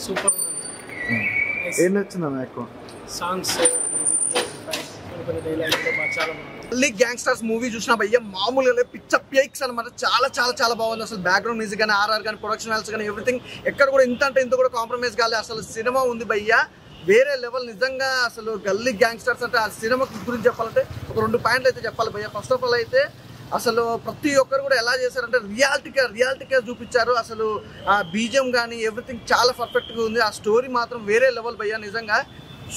Super ఏం నచ్చిందన్న ఎక్కువ songs కొన్ని డైలాగ్స్ బాగా చాలా బాగుంది. మళ్ళీ గ్యాంగ్స్టర్స్ మూవీ చూసిన భయ్య మామూలుగా పిచ్చ పేక్స్ అనమాట. చాలా చాలా చాలా బాగుంది. అసలు బ్యాక్గ్రౌండ్ మ్యూజిక్ కానీ ఆర్ఆర్ కానీ ప్రొడక్షన్ వాల్స్ కానీ ఎవ్రీథింగ్ ఎక్కడ కూడా ఇంత అంటే ఇంత కూడా కాంప్రమైజ్ కాలేదు. అసలు సినిమా ఉంది భయ్య వేరే లెవెల్. నిజంగా అసలు గల్లీ గ్యాంగ్స్టర్స్ అంటే ఆ సినిమా గురించి చెప్పాలంటే ఒక 2 పాయింట్లు అయితే చెప్పాలి భయ్య. ఫస్ట్ ఆఫ్ ఆల్ అయితే అసలు ప్రతి ఒక్కరు కూడా ఎలా చేశారంటే రియాలిటీగా చూపించారు. అసలు ఆ బీజిఎం కానీ ఎవ్రీథింగ్ చాలా పర్ఫెక్ట్గా ఉంది. ఆ స్టోరీ మాత్రం వేరే లెవెల్ భయ్య. నిజంగా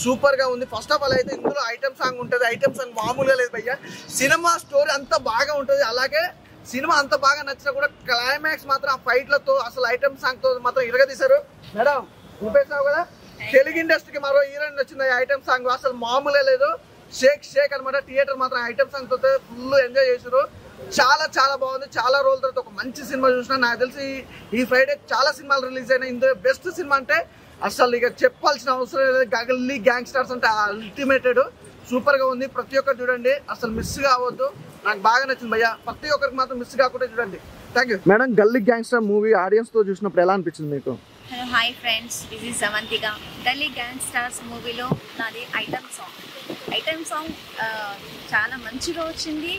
సూపర్గా ఉంది. ఫస్ట్ ఆఫ్ ఆల్ అయితే ఇందులో ఐటమ్ సాంగ్ ఉంటుంది. ఐటమ్ సాంగ్ మామూలుగా లేదు భయ్య. సినిమా స్టోరీ అంత బాగా ఉంటుంది. అలాగే సినిమా అంత బాగా నచ్చినా కూడా క్లైమాక్స్ మాత్రం ఆ ఫైట్లతో అసలు ఐటమ్ సాంగ్తో మాత్రం ఇరగదీశారు. మేడం చూపేసావు కదా, తెలుగు ఇండస్ట్రీకి మరో హీరోయిన్ వచ్చింది ఐటమ్ సాంగ్. అసలు మామూలే లేదు. షేక్ అనమాట. థియేటర్ మాత్రం ఐటమ్ సాంగ్ తో ఫుల్ ఎంజాయ్ చేశారు. చాలా చాలా బాగుంది. చాలా రోజుల తర్వాత ఒక మంచి సినిమా చూసినా. నాకు తెలిసి ఈ ఫ్రైడే చాలా సినిమాలు రిలీజ్ అయినాయి. ఇందులో బెస్ట్ సినిమా అంటే అసలు ఇక చెప్పాల్సిన అవసరం లేదు. గల్లీ గ్యాంగ్స్టర్స్ అంటే అల్టిమేటెడ్ సూపర్ గా ఉంది. ప్రతి ఒక్కరు చూడండి, అసలు మిస్ కావద్దు. నాకు బాగా నచ్చింది భయ్య. ప్రతి ఒక్కరికి మాత్రం మిస్ కాకుండా చూడండి. Thank you madam. Galli gangster movie audience తో చూసినప్పుడు ఎలా అనిపించింది మీకు? Hello hi friends, this is Samanthika. Galli gangsters మూవీలో నాది ఐటమ్ సాంగ్ చాలా మంచిగా వచ్చింది.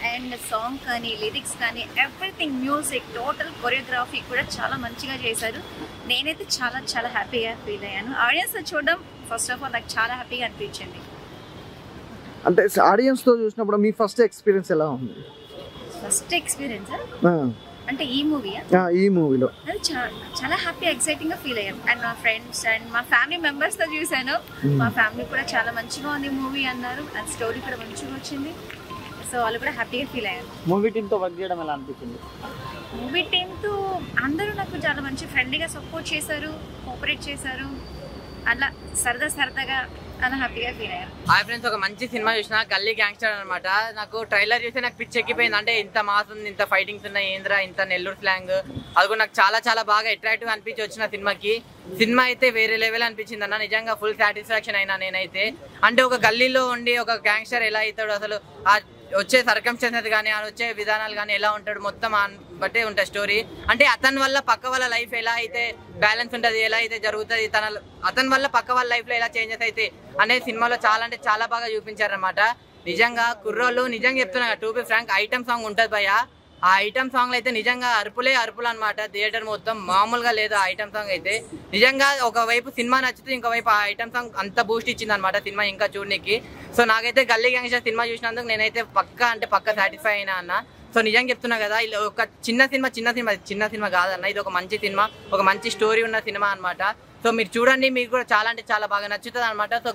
అండ్ సాంగ్ కానీ లిరిక్స్ కానీ ఎవ్రీథింగ్, మ్యూజిక్, టోటల్ కొరియోగ్రఫీ కూడా చాలా మంచిగా చేశారు. నేనైతే చాలా చాలా హ్యాపీగా ఫీల్ అయ్యాను. ఆడియన్స్ చూడడం ఫస్ట్ ఆఫ్ ఆల్ నాకు చాలా హ్యాపీగా అనిపించింది. అంటే ఆడియన్స్ తో చూసినప్పుడు మీ ఫస్ట్ ఎక్స్పీరియన్స్ ఎలా ఉంది? ఫస్ట్ ఎక్స్పీరియన్స్ అంటే ఈ మూవీలో అది చాలా హ్యాపీ ఎక్సైటింగ్ గా ఫీల్ అయ్యాను. అండ్ మా ఫ్రెండ్స్ అండ్ మా ఫ్యామిలీ మెంబర్స్ తో చూసాను. మా ఫ్యామిలీ కూడా చాలా మంచిగా ఉంది మూవీ అన్నారు. అండ్ స్టోరీ కూడా మంచిగా వచ్చింది. సో వాళ్ళు కూడా హ్యాపీగా ఫీల్ అయ్యారు. మూవీ టీమ్ తో వర్క్ చేయడం ఎలా అనిపించింది? మూవీ టీమ్ తో అందరూ నాకు చాలా మంచి ఫ్రెండ్లీగా సపోర్ట్ చేశారు, కోఆపరేట్ చేశారు. అలా సరదాగా అలా హ్యాపీగా ఫీల్ అయ్యారు. హాయ్ ఫ్రెండ్స్, ఒక మంచి సినిమా చూసిన గల్లీ గ్యాంగ్స్టర్ అనమాట. నాకు ట్రైలర్ చూసి నాకు పిచ్చి ఎక్కిపోయింది. అంటే ఇంత మాస్ ఉంది, ఇంత ఫైటింగ్స్ ఉన్నాయి, ఏంద్రా ఇంత నెల్లూరు స్లాంగ్, అది కూడా నాకు చాలా చాలా బాగా అట్రాక్టివ్ అనిపించి వచ్చిన సినిమాకి. సినిమా అయితే వేరే లెవెల్ అనిపించింది అన్న. నిజంగా ఫుల్ సాటిస్ఫాక్షన్ అయినా నేనైతే. అంటే ఒక గల్లీలో ఉండి ఒక గ్యాంగ్స్టర్ ఎలా అవుతాడు, అసలు ఆ వచ్చే సర్కమ్స్టెన్సెస్ కానీ ఆ వచ్చే విధానాలు కానీ ఎలా ఉంటాడు, మొత్తం బట్టే ఉంటుంది స్టోరీ. అంటే అతని వల్ల పక్క వాళ్ళ లైఫ్ ఎలా అయితే బ్యాలెన్స్ ఉంటుంది, ఎలా అయితే జరుగుతుంది, అతని వల్ల పక్క వాళ్ళ లైఫ్లో ఎలా చేంజెస్ అయితే అనేది సినిమాలో చాలా అంటే చాలా బాగా చూపించారనమాట. నిజంగా కుర్రోళ్ళు నిజంగా చెప్తున్నా, to be frank item song ఉంటుంది భయ్య. ఆ ఐటమ్ సాంగ్లో అయితే నిజంగా అరుపులు అనమాట. థియేటర్ మొత్తం మామూలుగా లేదు ఆ ఐటమ్ సాంగ్ అయితే. నిజంగా ఒకవైపు సినిమా నచ్చితే ఇంకోవైపు ఆ ఐటమ్ సాంగ్ అంత బూస్ట్ ఇచ్చింది అనమాట సినిమా ఇంకా చూడడానికి. సో నాకైతే గల్లీ గ్యాంగ్స్టర్ సినిమా చూసినందుకు నేనైతే పక్కా సాటిస్ఫై అయినా అన్న. సో నిజంగా చెప్తున్నా కదా, ఇలా ఒక చిన్న సినిమా కాదన్న. ఇది ఒక మంచి సినిమా, ఒక మంచి స్టోరీ ఉన్న సినిమా అనమాట. సో మీరు చూడండి, మీకు కూడా చాలా అంటే చాలా బాగా నచ్చుతుంది అనమాట. సో